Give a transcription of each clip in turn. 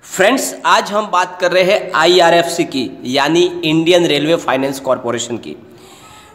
Friends, आज हम बात कर रहे हैं आईआरएफसी की, यानी इंडियन रेलवे फाइनेंस कॉरपोरेशन की।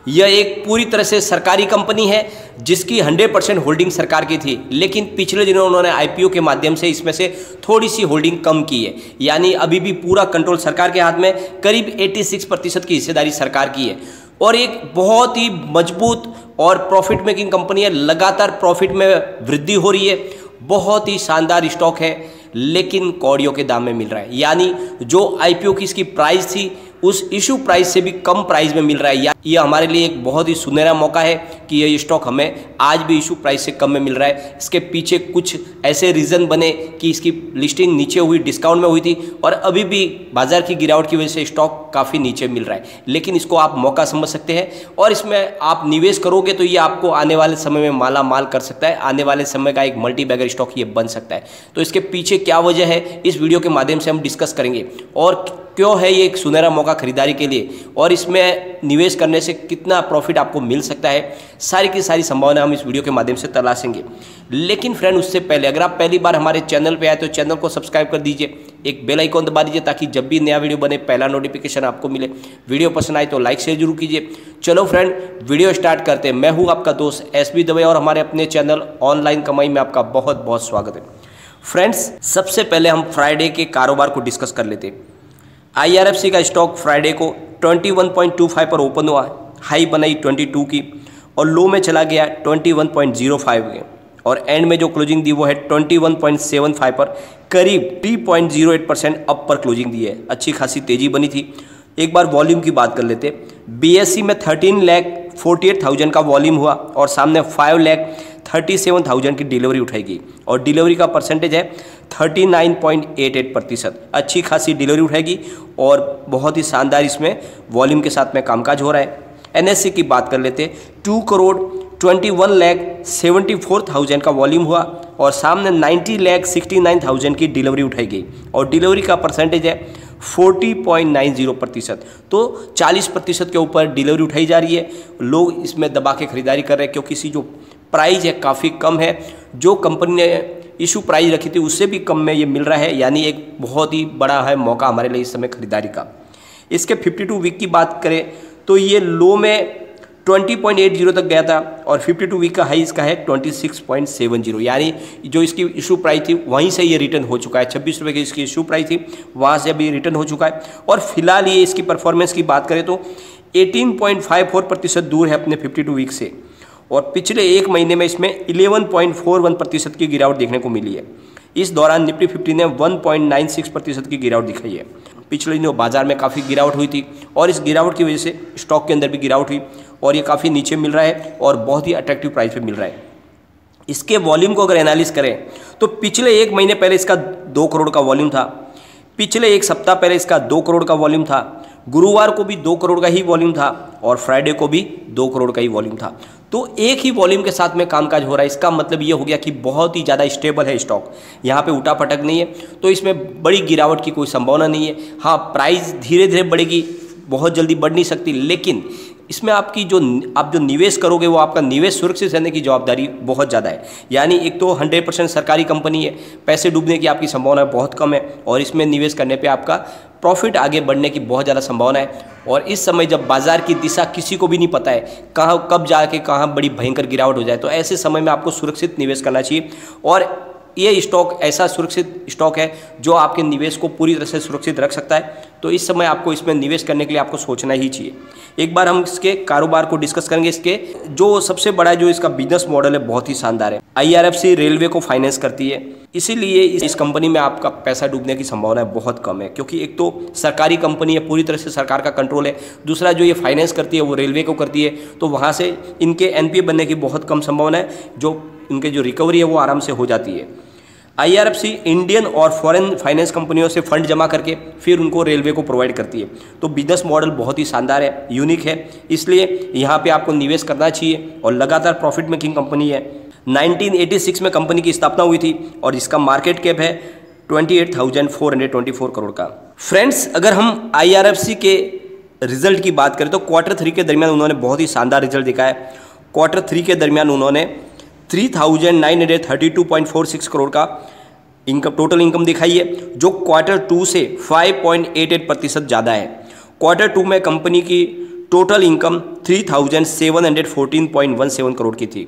यह एक पूरी तरह से सरकारी कंपनी है जिसकी 100% होल्डिंग सरकार की थी, लेकिन पिछले दिनों उन्होंने आईपीओ के माध्यम से इसमें से थोड़ी सी होल्डिंग कम की है। यानी अभी भी पूरा कंट्रोल सरकार के हाथ में, करीब 86% की हिस्सेदारी सरकार की है और एक बहुत ही मजबूत और प्रॉफिट मेकिंग कंपनी है। लगातार प्रॉफिट में वृद्धि हो रही है, बहुत ही शानदार स्टॉक है, लेकिन कौड़ियों के दाम में मिल रहा है। यानी जो आईपीओ की इसकी प्राइस थी उस इशू प्राइस से भी कम प्राइस में मिल रहा है। यह हमारे लिए एक बहुत ही सुनहरा मौका है कि यह स्टॉक हमें आज भी इशू प्राइस से कम में मिल रहा है। इसके पीछे कुछ ऐसे रीज़न बने कि इसकी लिस्टिंग नीचे हुई, डिस्काउंट में हुई थी और अभी भी बाजार की गिरावट की वजह से स्टॉक काफ़ी नीचे मिल रहा है, लेकिन इसको आप मौका समझ सकते हैं और इसमें आप निवेश करोगे तो ये आपको आने वाले समय में माला माल कर सकता है। आने वाले समय का एक मल्टी बैगर स्टॉक ये बन सकता है। तो इसके पीछे क्या वजह है, इस वीडियो के माध्यम से हम डिस्कस करेंगे और क्यों है ये एक सुनहरा मौका खरीदारी के लिए और इसमें निवेश करने से कितना प्रॉफिट आपको मिल सकता है। सारी की सारी संभावना हम इस वीडियो के माध्यम से तलाशेंगे। लेकिन फ्रेंड, उससे पहले अगर आप पहली बार हमारे चैनल पे आए तो चैनल को सब्सक्राइब कर दीजिए, एक बेल आइकॉन दबा दीजिए ताकि जब भी नया वीडियो बने पहला नोटिफिकेशन आपको मिले। वीडियो पसंद आए तो लाइक शेयर जरूर कीजिए। चलो फ्रेंड, वीडियो स्टार्ट करते हैं। मैं हूँ आपका दोस्त एसबी दवे और हमारे अपने चैनल ऑनलाइन कमाई में आपका बहुत बहुत स्वागत है। फ्रेंड्स, सबसे पहले हम फ्राइडे के कारोबार को डिस्कस कर लेते हैं। आईआरएफसी का स्टॉक फ्राइडे को 21.25 पर ओपन हुआ, हाई बनाई 22 की और लो में चला गया 21.05 के और एंड में जो क्लोजिंग दी वो है 21.75 पर, करीब 3.08% अप पर क्लोजिंग दी है। अच्छी खासी तेजी बनी थी। एक बार वॉल्यूम की बात कर लेते। बीएससी में 13,48,000 का वॉल्यूम हुआ और सामने 5,37,000 की डिलीवरी उठाई गई और डिलीवरी का परसेंटेज है 39.88%। अच्छी खासी डिलीवरी उठाएगी और बहुत ही शानदार इसमें वॉल्यूम के साथ में कामकाज हो रहा है। एनएससी की बात कर लेते। 2,21,74,000 का वॉल्यूम हुआ और सामने 90,69,000 की डिलीवरी उठाई गई और डिलीवरी का परसेंटेज है 40.90%। तो 40% के ऊपर डिलीवरी उठाई जा रही है। लोग इसमें दबा के खरीदारी कर रहे हैं क्योंकि इसी जो प्राइस है काफ़ी कम है। जो कंपनी ने इशू प्राइस रखी थी उससे भी कम में ये मिल रहा है, यानी एक बहुत ही बड़ा है मौका हमारे लिए इस समय खरीदारी का। इसके 52 वीक की बात करें तो ये लो में 20.80 तक गया था और 52 वीक का हाई इसका है 26.70, यानी जो इसकी इशू प्राइस थी वहीं से ये रिटर्न हो चुका है। 26 रुपये की इसकी इशू प्राइस थी, वहाँ से अभी रिटर्न हो चुका है और फिलहाल ये इसकी परफॉर्मेंस की बात करें तो 18.54% दूर है अपने 52 वीक से और पिछले एक महीने में इसमें 11.41% की गिरावट देखने को मिली है। इस दौरान निफ्टी 50 ने 1.96% की गिरावट दिखाई है। पिछले दिनों बाजार में काफ़ी गिरावट हुई थी और इस गिरावट की वजह से स्टॉक के अंदर भी गिरावट हुई और ये काफ़ी नीचे मिल रहा है और बहुत ही अट्रैक्टिव प्राइस पे मिल रहा है। इसके वॉल्यूम को अगर एनालिस करें तो पिछले एक महीने पहले इसका 2 करोड़ का वॉल्यूम था, पिछले एक सप्ताह पहले इसका 2 करोड़ का वॉल्यूम था, गुरुवार को भी 2 करोड़ का ही वॉल्यूम था और फ्राइडे को भी 2 करोड़ का ही वॉल्यूम था। तो एक ही वॉल्यूम के साथ में कामकाज हो रहा है। इसका मतलब ये हो गया कि बहुत ही ज़्यादा स्टेबल है स्टॉक, यहाँ पे उठा पटक नहीं है, तो इसमें बड़ी गिरावट की कोई संभावना नहीं है। हाँ, प्राइस धीरे धीरे बढ़ेगी, बहुत जल्दी बढ़ नहीं सकती, लेकिन इसमें आपकी आप जो निवेश करोगे वो आपका निवेश सुरक्षित रहने की जवाबदारी बहुत ज़्यादा है। यानी एक तो 100% सरकारी कंपनी है, पैसे डूबने की आपकी संभावना बहुत कम है और इसमें निवेश करने पे आपका प्रॉफिट आगे बढ़ने की बहुत ज़्यादा संभावना है। और इस समय जब बाजार की दिशा किसी को भी नहीं पता है कहाँ कब जाके कहाँ बड़ी भयंकर गिरावट हो जाए, तो ऐसे समय में आपको सुरक्षित निवेश करना चाहिए और ये स्टॉक ऐसा सुरक्षित स्टॉक है जो आपके निवेश को पूरी तरह से सुरक्षित रख सकता है। तो इस समय आपको इसमें निवेश करने के लिए आपको सोचना ही चाहिए। एक बार हम इसके कारोबार को डिस्कस करेंगे। इसके जो सबसे बड़ा जो इसका बिजनेस मॉडल है बहुत ही शानदार है। आईआरएफसी रेलवे को फाइनेंस करती है, इसीलिए इस कंपनी में आपका पैसा डूबने की संभावना बहुत कम है क्योंकि एक तो सरकारी कंपनी है, पूरी तरह से सरकार का कंट्रोल है। दूसरा, जो ये फाइनेंस करती है वो रेलवे को करती है, तो वहाँ से इनके एनपीए बनने की बहुत कम संभावना है। जो इनके जो रिकवरी है वो आराम से हो जाती है। आईआरएफसी इंडियन और फॉरेन फाइनेंस कंपनियों से फंड जमा करके फिर उनको रेलवे को प्रोवाइड करती है। तो बिजनेस मॉडल बहुत ही शानदार है, यूनिक है, इसलिए यहाँ पे आपको निवेश करना चाहिए और लगातार प्रॉफिट मेकिंग कंपनी है। 1986 में कंपनी की स्थापना हुई थी और इसका मार्केट कैप है 28,424 करोड़ का। फ्रेंड्स, अगर हम आईआरएफसी के रिजल्ट की बात करें तो Q3 के दरमियान उन्होंने बहुत ही शानदार रिजल्ट दिखाया है। Q3 के दरमियान उन्होंने 3,932.46 करोड़ का इनकम, टोटल इनकम दिखाई है जो Q2 से 5.88% ज़्यादा है। Q2 में कंपनी की टोटल इनकम 3,714.17 करोड़ की थी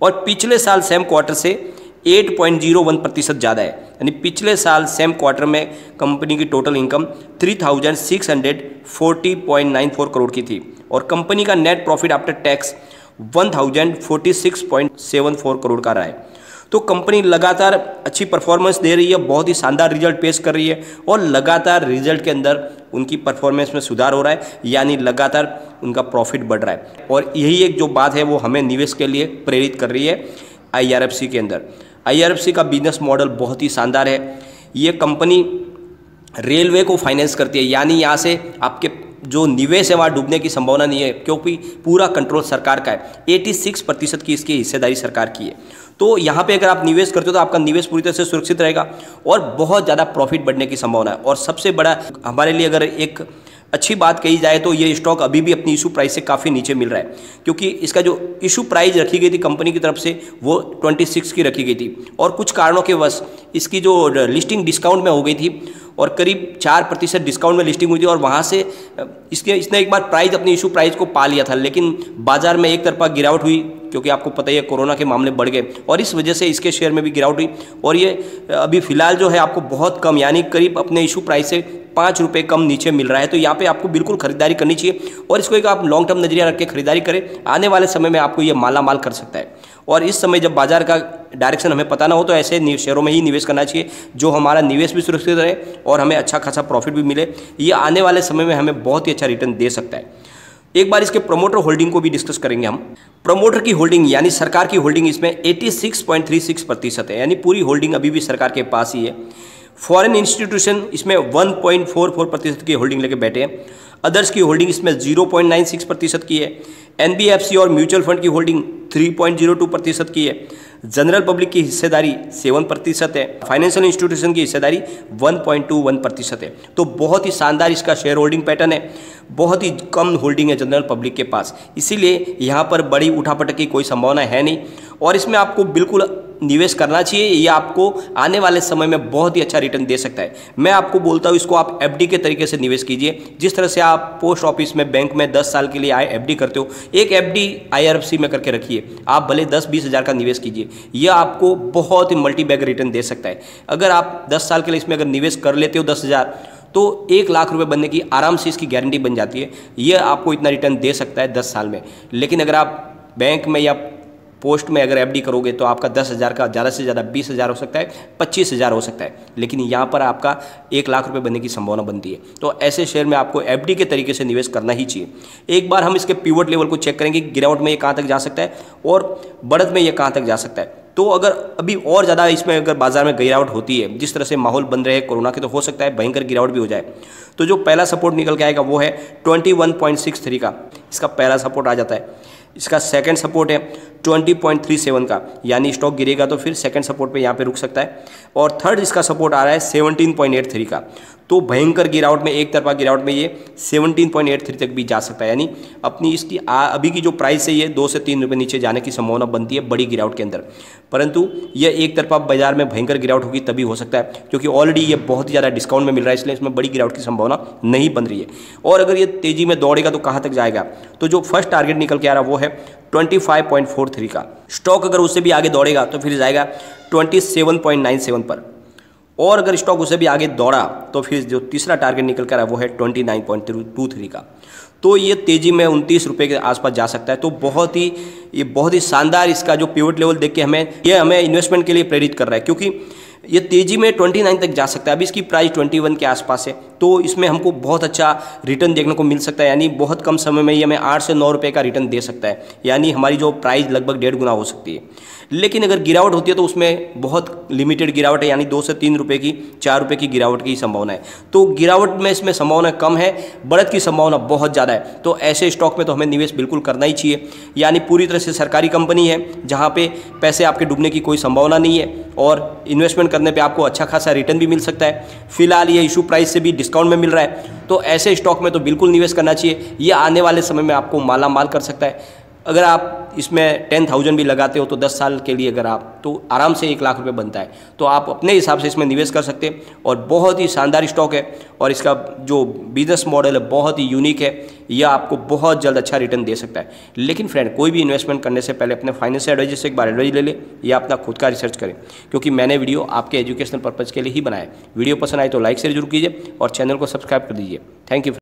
और पिछले साल सेम क्वार्टर से 8.01% ज़्यादा है। यानी पिछले साल सेम क्वार्टर में कंपनी की टोटल इनकम 3,640.94 करोड़ की थी और कंपनी का net profit after tax 1,046.74 crore का रहा है। तो कंपनी लगातार अच्छी परफॉर्मेंस दे रही है, बहुत ही शानदार रिजल्ट पेश कर रही है और लगातार रिजल्ट के अंदर उनकी परफॉर्मेंस में सुधार हो रहा है, यानी लगातार उनका प्रॉफिट बढ़ रहा है। और यही एक जो बात है वो हमें निवेश के लिए प्रेरित कर रही है IRFC के अंदर। IRFC का बिजनेस मॉडल बहुत ही शानदार है। ये कंपनी रेलवे को फाइनेंस करती है, यानी यहाँ से आपके जो निवेश है वहाँ डूबने की संभावना नहीं है क्योंकि पूरा कंट्रोल सरकार का है। 86% की इसकी हिस्सेदारी सरकार की है। तो यहाँ पे अगर आप निवेश करते हो तो आपका निवेश पूरी तरह से सुरक्षित रहेगा और बहुत ज़्यादा प्रॉफिट बढ़ने की संभावना है। और सबसे बड़ा हमारे लिए अगर एक अच्छी बात कही जाए तो ये स्टॉक अभी भी अपनी इशू प्राइस से काफ़ी नीचे मिल रहा है, क्योंकि इसका जो इशू प्राइस रखी गई थी कंपनी की तरफ से वो 26 की रखी गई थी और कुछ कारणों के वश इसकी जो लिस्टिंग डिस्काउंट में हो गई थी और करीब 4% डिस्काउंट में लिस्टिंग हुई थी और वहाँ से इसने एक बार प्राइस अपनी इशू प्राइस को पा लिया था, लेकिन बाजार में एक तरफा गिरावट हुई क्योंकि आपको पता ही है कोरोना के मामले बढ़ गए और इस वजह से इसके शेयर में भी गिरावट हुई और ये अभी फिलहाल जो है आपको बहुत कम, यानी करीब अपने इशू प्राइस से 5 रुपये कम नीचे मिल रहा है। तो यहाँ पे आपको बिल्कुल खरीदारी करनी चाहिए और इसको एक आप लॉन्ग टर्म नजरिया रख के खरीदारी करें। आने वाले समय में आपको ये माला माल कर सकता है और इस समय जब बाजार का डायरेक्शन हमें पता ना हो तो ऐसे शेयरों में ही निवेश करना चाहिए जो हमारा निवेश भी सुरक्षित रहे और हमें अच्छा खासा प्रॉफिट भी मिले। ये आने वाले समय में हमें बहुत ही अच्छा रिटर्न दे सकता है। एक बार इसके प्रोमोटर होल्डिंग को भी डिस्कस करेंगे हम। प्रोमोटर की होल्डिंग यानी सरकार की होल्डिंग इसमें 86.36% है, यानी पूरी होल्डिंग अभी भी सरकार के पास ही है। फॉरेन इंस्टीट्यूशन इसमें 1.44% की होल्डिंग लेके बैठे हैं। अदर्स की होल्डिंग इसमें 0.96% की है। NBFC और म्यूचुअल फंड की होल्डिंग 3.02% की है। जनरल पब्लिक की हिस्सेदारी 7% है। फाइनेंशियल इंस्टीट्यूशन की हिस्सेदारी 1.21% है। तो बहुत ही शानदार इसका शेयर होल्डिंग पैटर्न है। बहुत ही कम होल्डिंग है जनरल पब्लिक के पास, इसीलिए यहाँ पर बड़ी उठापटक की कोई संभावना है नहीं और इसमें आपको बिल्कुल निवेश करना चाहिए। ये आपको आने वाले समय में बहुत ही अच्छा रिटर्न दे सकता है। मैं आपको बोलता हूँ इसको आप FD के तरीके से निवेश कीजिए। जिस तरह से आप पोस्ट ऑफिस में, बैंक में 10 साल के लिए FD करते हो, एक FD IRFC में करके रखिए। आप भले 10-20 हज़ार का निवेश कीजिए, यह आपको बहुत ही मल्टी बैग रिटर्न दे सकता है। अगर आप 10 साल के लिए इसमें अगर निवेश कर लेते हो 10,000 तो 1 लाख रुपए बनने की आराम से इसकी गारंटी बन जाती है। यह आपको इतना रिटर्न दे सकता है 10 साल में। लेकिन अगर आप बैंक में या पोस्ट में अगर FD करोगे तो आपका 10,000 का ज़्यादा से ज़्यादा 20,000 हो सकता है, 25,000 हो सकता है, लेकिन यहाँ पर आपका 1 लाख रुपए बनने की संभावना बनती है। तो ऐसे शेयर में आपको FD के तरीके से निवेश करना ही चाहिए। एक बार हम इसके पिवट लेवल को चेक करेंगे, गिरावट में ये कहाँ तक जा सकता है और बढ़त में ये कहाँ तक जा सकता है। तो अगर अभी और ज़्यादा इसमें अगर बाजार में गिरावट होती है, जिस तरह से माहौल बन रहे हैं कोरोना के, तो हो सकता है भयंकर गिरावट भी हो जाए। तो जो पहला सपोर्ट निकल के आएगा वो है 21.63 का, इसका पहला सपोर्ट आ जाता है। इसका सेकंड सपोर्ट है 20.37 का, यानी स्टॉक गिरेगा तो फिर सेकंड सपोर्ट पे यहाँ पे रुक सकता है। और थर्ड इसका सपोर्ट आ रहा है 17.83 का। तो भयंकर गिरावट में, एक तरफा गिरावट में ये 17.83 तक भी जा सकता है, यानी अपनी इसकी अभी की जो प्राइस है ये 2 से 3 रुपये नीचे जाने की संभावना बनती है बड़ी गिरावट के अंदर। परंतु यह एक तरफा बाजार में भयंकर गिरावट होगी तभी हो सकता है, क्योंकि ऑलरेडी ये बहुत ही ज़्यादा डिस्काउंट में मिल रहा है, इसलिए इसमें बड़ी गिरावट की संभावना नहीं बन रही है। और अगर ये तेज़ी में दौड़ेगा तो कहाँ तक जाएगा, तो जो फर्स्ट टारगेट निकल के आ रहा है वो है 25.43 का। स्टॉक अगर उससे भी आगे दौड़ेगा तो फिर जाएगा 27.97 पर, और अगर स्टॉक उससे भी आगे दौड़ा तो फिर जो तीसरा टारगेट निकल कर रहा है वो है 29.23 का। तो ये तेज़ी में 29 रुपये के आसपास जा सकता है। तो बहुत ही शानदार इसका जो पिवट लेवल देख के हमें इन्वेस्टमेंट के लिए प्रेरित कर रहा है, क्योंकि ये तेज़ी में 29 तक जा सकता है। अभी इसकी प्राइस 21 के आसपास है, तो इसमें हमको बहुत अच्छा रिटर्न देखने को मिल सकता है, यानी बहुत कम समय में ये हमें 8 से 9 रुपये का रिटर्न दे सकता है, यानी हमारी जो प्राइस लगभग 1.5 गुना हो सकती है। लेकिन अगर गिरावट होती है तो उसमें बहुत लिमिटेड गिरावट है, यानी 2 से 3 रुपये की, 4 रुपये की गिरावट की संभावना है। तो गिरावट में इसमें संभावना कम है, बढ़त की संभावना बहुत ज़्यादा है। तो ऐसे स्टॉक में तो हमें निवेश बिल्कुल करना ही चाहिए, यानी पूरी तरह से सरकारी कंपनी है जहाँ पे पैसे आपके डूबने की कोई संभावना नहीं है और इन्वेस्टमेंट करने पे आपको अच्छा खासा रिटर्न भी मिल सकता है। फिलहाल ये इशू प्राइस से भी डिस्काउंट में मिल रहा है, तो ऐसे स्टॉक में तो बिल्कुल निवेश करना चाहिए। ये आने वाले समय में आपको माला माल कर सकता है। अगर आप इसमें 10,000 भी लगाते हो तो 10 साल के लिए अगर आप तो आराम से 1 लाख रुपए बनता है। तो आप अपने हिसाब से इसमें निवेश कर सकते हैं और बहुत ही शानदार स्टॉक है और इसका जो बिजनेस मॉडल है बहुत ही यूनिक है। यह आपको बहुत जल्द अच्छा रिटर्न दे सकता है। लेकिन फ्रेंड, कोई भी इन्वेस्टमेंट करने से पहले अपने फाइनेंशियल एडवाइजर से एक बार एडवाइस ले ले या अपना खुद का रिसर्च करें, क्योंकि मैंने वीडियो आपके एजुकेशनल पर्पज़ के लिए ही बनाया है। वीडियो पसंद आए तो लाइक शेयर जरूर कीजिए और चैनल को सब्सक्राइब कर दीजिए। Thank you.